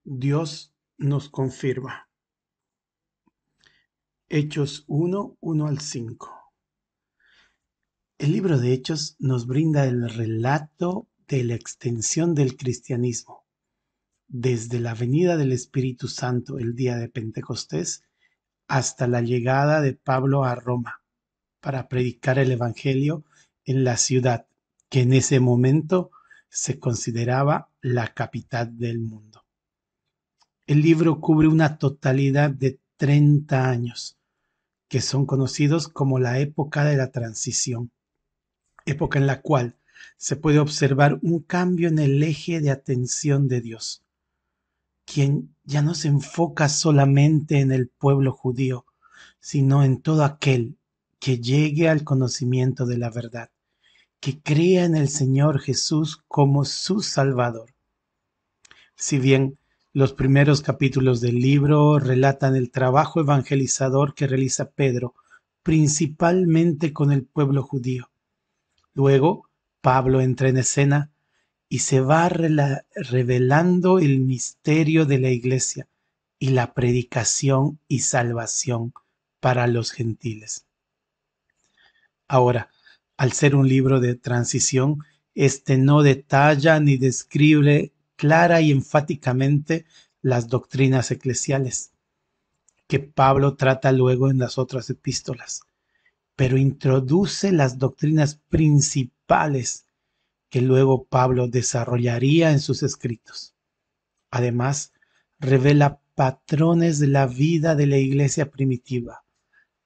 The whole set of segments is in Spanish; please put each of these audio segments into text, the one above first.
Dios nos confirma. Hechos 1, 1 al 5. El libro de Hechos nos brinda el relato de la extensión del cristianismo, desde la venida del Espíritu Santo el día de Pentecostés hasta la llegada de Pablo a Roma para predicar el Evangelio en la ciudad que en ese momento se consideraba la capital del mundo. El libro cubre una totalidad de 30 años, que son conocidos como la época de la transición, época en la cual se puede observar un cambio en el eje de atención de Dios, quien ya no se enfoca solamente en el pueblo judío, sino en todo aquel que llegue al conocimiento de la verdad, que crea en el Señor Jesús como su Salvador. Si bien los primeros capítulos del libro relatan el trabajo evangelizador que realiza Pedro, principalmente con el pueblo judío. Luego, Pablo entra en escena y se va revelando el misterio de la iglesia y la predicación y salvación para los gentiles. Ahora, al ser un libro de transición, este no detalla ni describe clara y enfáticamente las doctrinas eclesiales, que Pablo trata luego en las otras epístolas, pero introduce las doctrinas principales que luego Pablo desarrollaría en sus escritos. Además, revela patrones de la vida de la iglesia primitiva,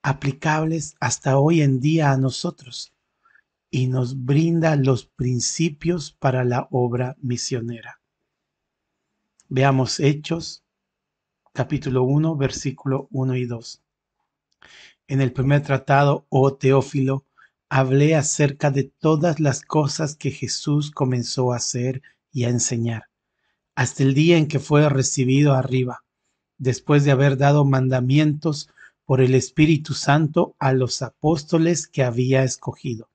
aplicables hasta hoy en día a nosotros, y nos brinda los principios para la obra misionera. Veamos Hechos, capítulo 1, versículo 1 y 2. En el primer tratado, oh Teófilo, hablé acerca de todas las cosas que Jesús comenzó a hacer y a enseñar, hasta el día en que fue recibido arriba, después de haber dado mandamientos por el Espíritu Santo a los apóstoles que había escogido.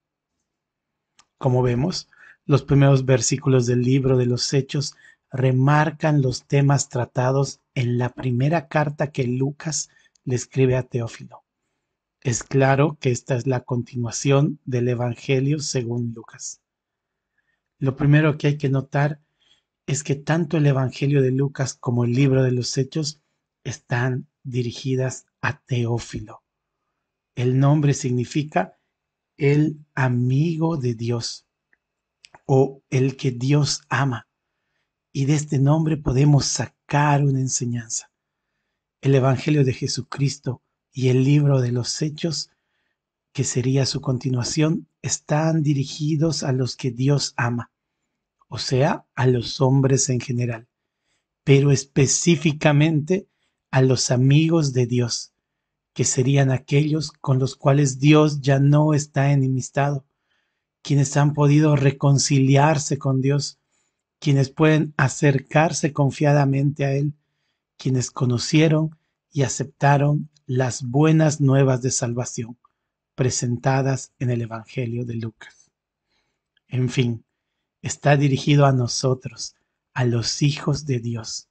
Como vemos, los primeros versículos del libro de los Hechos remarcan los temas tratados en la primera carta que Lucas le escribe a Teófilo. Es claro que esta es la continuación del Evangelio según Lucas. Lo primero que hay que notar es que tanto el Evangelio de Lucas como el libro de los Hechos están dirigidas a Teófilo. El nombre significa el amigo de Dios o el que Dios ama. Y de este nombre podemos sacar una enseñanza. El Evangelio de Jesucristo y el libro de los Hechos, que sería su continuación, están dirigidos a los que Dios ama, o sea, a los hombres en general, pero específicamente a los amigos de Dios, que serían aquellos con los cuales Dios ya no está enemistado, quienes han podido reconciliarse con Dios, quienes pueden acercarse confiadamente a Él, quienes conocieron y aceptaron las buenas nuevas de salvación presentadas en el Evangelio de Lucas. En fin, está dirigido a nosotros, a los hijos de Dios.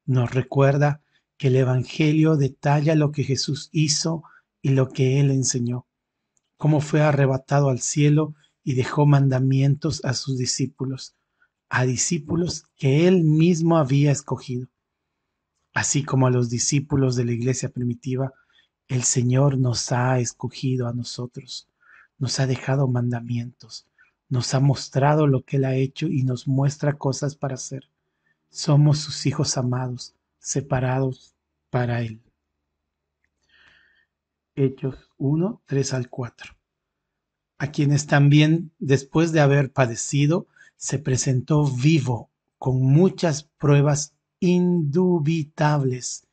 Nos recuerda que el Evangelio detalla lo que Jesús hizo y lo que Él enseñó, cómo fue arrebatado al cielo y dejó mandamientos a sus discípulos, a discípulos que Él mismo había escogido. Así como a los discípulos de la iglesia primitiva, el Señor nos ha escogido a nosotros, nos ha dejado mandamientos, nos ha mostrado lo que Él ha hecho y nos muestra cosas para hacer. Somos sus hijos amados, separados para Él. Hechos 1, 3 al 4. A quienes también, después de haber padecido, se presentó vivo con muchas pruebas indubitables,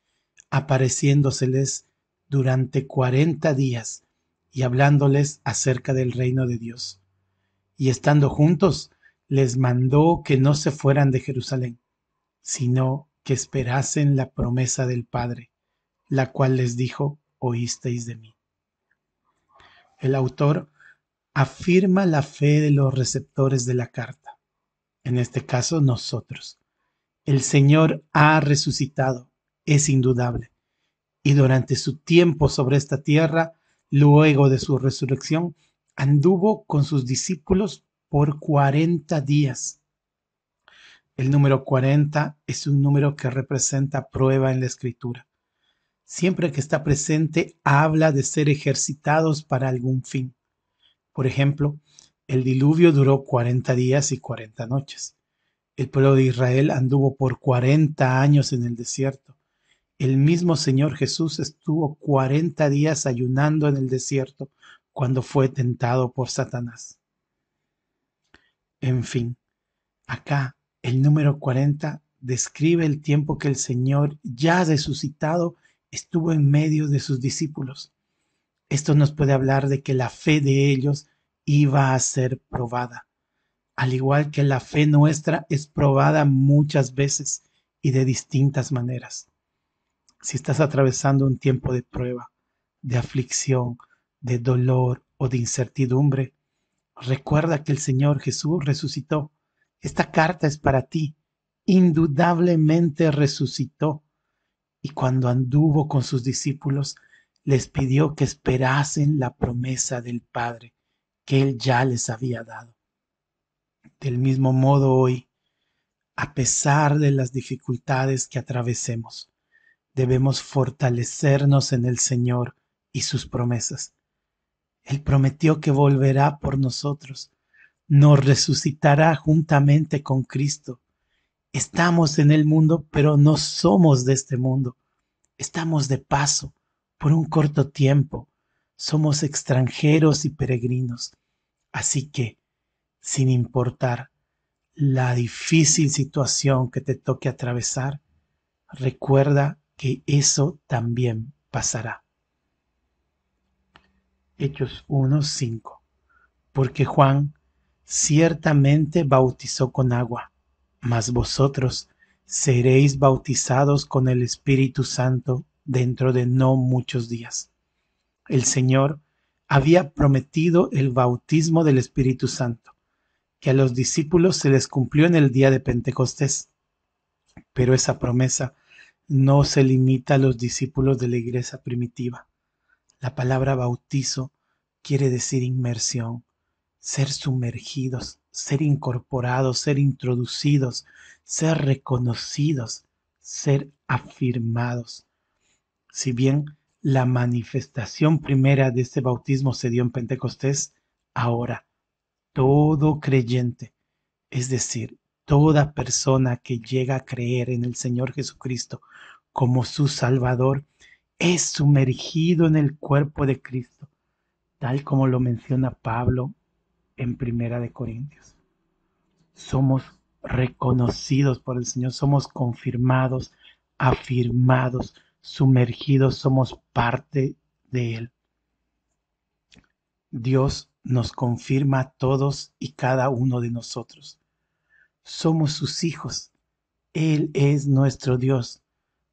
apareciéndoseles durante 40 días y hablándoles acerca del reino de Dios. Y estando juntos, les mandó que no se fueran de Jerusalén, sino que esperasen la promesa del Padre, la cual les dijo: oísteis de mí. El autor afirma la fe de los receptores de la carta, en este caso nosotros, El Señor ha resucitado, es indudable, y durante su tiempo sobre esta tierra, luego de su resurrección, anduvo con sus discípulos por 40 días. El número 40 es un número que representa prueba en la Escritura. Siempre que está presente, habla de ser ejercitados para algún fin. Por ejemplo, el diluvio duró 40 días y 40 noches. El pueblo de Israel anduvo por 40 años en el desierto. El mismo Señor Jesús estuvo 40 días ayunando en el desierto cuando fue tentado por Satanás. En fin, acá el número 40 describe el tiempo que el Señor, ya resucitado, estuvo en medio de sus discípulos. Esto nos puede hablar de que la fe de ellos iba a ser probada, al igual que la fe nuestra es probada muchas veces y de distintas maneras. Si estás atravesando un tiempo de prueba, de aflicción, de dolor o de incertidumbre, recuerda que el Señor Jesús resucitó. Esta carta es para ti. Indudablemente resucitó. Y cuando anduvo con sus discípulos, les pidió que esperasen la promesa del Padre que Él ya les había dado. Del mismo modo hoy, a pesar de las dificultades que atravesemos, debemos fortalecernos en el Señor y sus promesas. Él prometió que volverá por nosotros, nos resucitará juntamente con Cristo. Estamos en el mundo, pero no somos de este mundo. Estamos de paso por un corto tiempo. Somos extranjeros y peregrinos. Así que, sin importar la difícil situación que te toque atravesar, recuerda que eso también pasará. Hechos 1:5. Porque Juan ciertamente bautizó con agua, mas vosotros seréis bautizados con el Espíritu Santo dentro de no muchos días. El Señor había prometido el bautismo del Espíritu Santo, que a los discípulos se les cumplió en el día de Pentecostés. Pero esa promesa no se limita a los discípulos de la iglesia primitiva. La palabra bautizo quiere decir inmersión, ser sumergidos, ser incorporados, ser introducidos, ser reconocidos, ser afirmados. Si bien la manifestación primera de este bautismo se dio en Pentecostés, ahora todo creyente, es decir, toda persona que llega a creer en el Señor Jesucristo como su Salvador, es sumergido en el cuerpo de Cristo, tal como lo menciona Pablo en Primera de Corintios. Somos reconocidos por el Señor, somos confirmados, afirmados, sumergidos, somos parte de Él. Dios nos confirma a todos y cada uno de nosotros. Somos sus hijos. Él es nuestro Dios.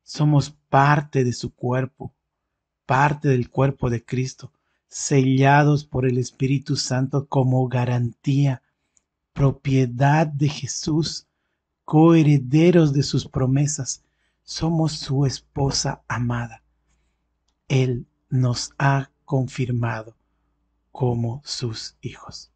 Somos parte de su cuerpo, parte del cuerpo de Cristo, sellados por el Espíritu Santo como garantía, propiedad de Jesús, coherederos de sus promesas. Somos su esposa amada. Él nos ha confirmado como sus hijos.